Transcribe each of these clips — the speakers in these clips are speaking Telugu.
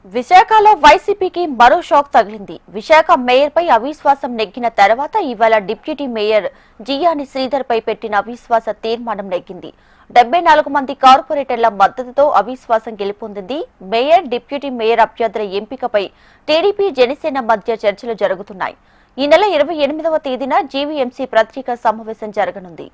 విశాఖలో వైసీపీకి మరో షాక్ తగిలింది. విశాఖ మేయర్ పై అవిశ్వాసం నెగ్గిన తర్వాత ఇవాళ డిప్యూటీ మేయర్ జియాని శ్రీధర్ పై పెట్టిన అవిశ్వాస తీర్మానం నెగ్గింది. 74 మంది కార్పొరేటర్ల మద్దతుతో అవిశ్వాసం గెలుపొందింది. మేయర్, డిప్యూటీ మేయర్ అభ్యర్థుల ఎంపికపై టీడీపీ, జనసేన మధ్య చర్చలు జరుగుతున్నాయి. ఈ నెల 28వ తేదీన జీవీఎంసీ ప్రత్యేక సమావేశం జరగనుంది.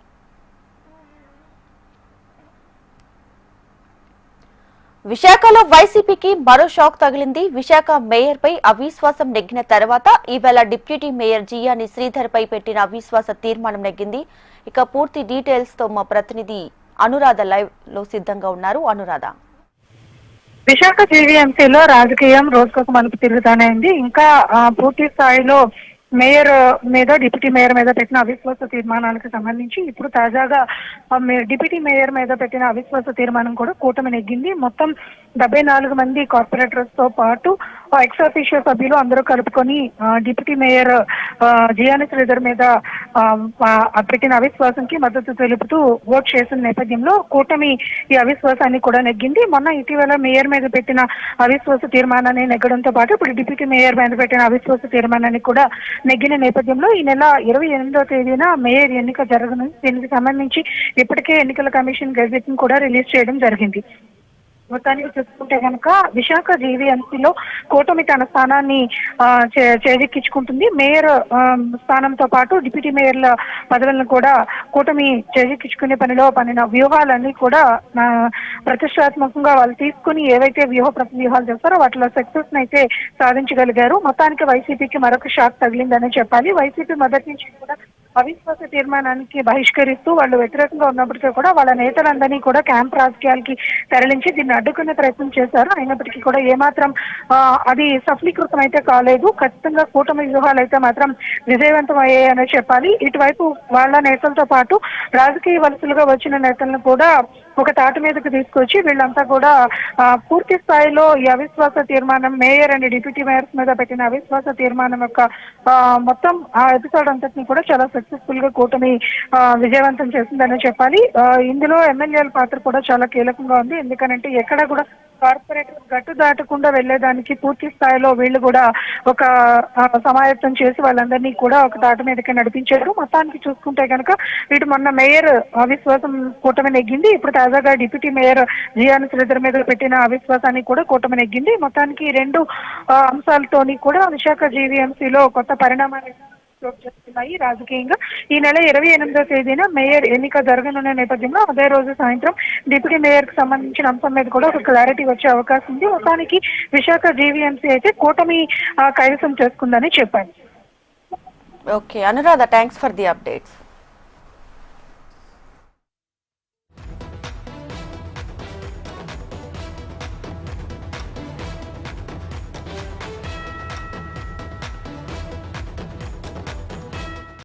విశాఖలో వైసీపీకి మరో షాక్ తగిలింది. విశాఖ మేయర్ పై అవిశ్వాసం నెగ్గిన తర్వాత ఇవాళ డిప్యూటీ మేయర్ జియాని శ్రీధర్ పై పెట్టిన అవిశ్వాస తీర్మానం నెగ్గింది. ఇక పూర్తి డీటెయిల్స్ తో మా ప్రతినిధి అనురాధ లైవ్ లో సిద్ధంగా ఉన్నారు. అనురాధ, విశాఖ జీవీఎంసీలో రాజకీయం రోజుకొక మలుపు తిరుగుతానే ఉంది. ఇంకా పూర్తి స్థాయిలో మేయర్ మీద, డిప్యూటీ మేయర్ మీద పెట్టిన అవిశ్వాస తీర్మానాలకు సంబంధించి ఇప్పుడు తాజాగా డిప్యూటీ మేయర్ మీద పెట్టిన అవిశ్వాస తీర్మానం కూడా కూటమి నెగ్గింది. మొత్తం 74 మంది కార్పొరేటర్స్ తో పాటు ఎక్స్ అఫీషియో సభ్యులు అందరూ కలుపుకొని డిప్యూటీ మేయర్ జియాని శ్రీధర్ మీద పెట్టిన అవిశ్వాసంకి మద్దతు తెలుపుతూ ఓట్ చేసిన నేపథ్యంలో కూటమి ఈ అవిశ్వాసాన్ని కూడా నెగ్గింది. మొన్న ఇటీవల మేయర్ మీద పెట్టిన అవిశ్వాస తీర్మానాన్ని నెగ్గడంతో పాటు ఇప్పుడు డిప్యూటీ మేయర్ మీద పెట్టిన అవిశ్వాస తీర్మానాన్ని కూడా నెగ్గిన నేపథ్యంలో ఈ నెల 28వ తేదీన మేయర్ ఎన్నిక జరగనుంది. దీనికి సంబంధించి ఇప్పటికే ఎన్నికల కమిషన్ గెజెట్ ని కూడా రిలీజ్ చేయడం జరిగింది. మొత్తానికి చూసుకుంటే కనుక విశాఖ జీవీఎంసీలో కూటమి తన స్థానాన్ని చేజిక్కించుకుంటుంది. మేయర్ స్థానంతో పాటు డిప్యూటీ మేయర్ల పదవులను కూడా కూటమి చేజిక్కించుకునే పనిలో వ్యూహాలన్నీ కూడా ప్రతిష్టాత్మకంగా వాళ్ళు తీసుకుని ఏవైతే వ్యూహాలు చేస్తారో వాటిలో సక్సెస్ అయితే సాధించగలిగారు. మొత్తానికి వైసీపీకి మరొక షాక్ తగిలిందని చెప్పాలి. వైసీపీ మొదటి నుంచి కూడా అవిశ్వాస తీర్మానానికి బహిష్కరిస్తూ వాళ్ళు వ్యతిరేకంగా ఉన్నప్పటికీ కూడా వాళ్ళ నేతలందరినీ కూడా క్యాంప్ రాజకీయాలకి తరలించి దీన్ని అడ్డుకునే ప్రయత్నం చేశారు. అయినప్పటికీ కూడా ఏమాత్రం అది సఫలీకృతం అయితే కాలేదు. ఖచ్చితంగా కూటమి వ్యూహాలు అయితే మాత్రం విజయవంతం అయ్యాయని చెప్పాలి. ఇటువైపు వాళ్ళ నేతలతో పాటు రాజకీయ వలసలుగా వచ్చిన నేతలను కూడా ఒక తాటి మీదకు తీసుకొచ్చి వీళ్ళంతా కూడా పూర్తి స్థాయిలో ఈ అవిశ్వాస తీర్మానం, మేయర్ అండ్ డిప్యూటీ మేయర్స్ మీద పెట్టిన అవిశ్వాస తీర్మానం యొక్క మొత్తం ఆ ఎపిసోడ్ అంతటిని కూడా చాలా సక్సెస్ఫుల్ గా కూటమి విజయవంతం చేసిందని చెప్పాలి. ఇందులో ఎమ్మెల్యేల పాత్ర కూడా చాలా కీలకంగా ఉంది. ఎందుకనంటే ఎక్కడ కూడా కార్పొరేటర్ గట్టు దాటకుండా వెళ్లేదానికి పూర్తి స్థాయిలో వీళ్ళు కూడా ఒక సమాయత్తం చేసి వాళ్ళందరినీ కూడా ఒక తాటి మీదకి నడిపించారు. మొత్తానికి చూసుకుంటే కనుక ఇటు మొన్న మేయర్ అవిశ్వాసం కూటమి నెగ్గింది. ఇప్పుడు తాజాగా డిప్యూటీ మేయర్ జియాని శ్రీధర్ మీద పెట్టిన అవిశ్వాసాన్ని కూడా కూటమి నెగ్గింది. మొత్తానికి రెండు అంశాలతోని కూడా విశాఖ జీవీఎంసీలో కొత్త పరిణామాలు చేస్తున్నాయి. రాజకీయంగా ఈ నెల 28వ తేదీన మేయర్ ఎన్నిక జరగనున్న నేపథ్యంలో అదే రోజు సాయంత్రం డిప్యూటీ మేయర్ కు సంబంధించిన అంశం మీద కూడా ఒక క్లారిటీ వచ్చే అవకాశం ఉంది. మొత్తానికి విశాఖ జీవీఎంసీ అయితే కూటమి కైవసం చేసుకుందని చెప్పారు. Okay Anuradha, thanks for the updates.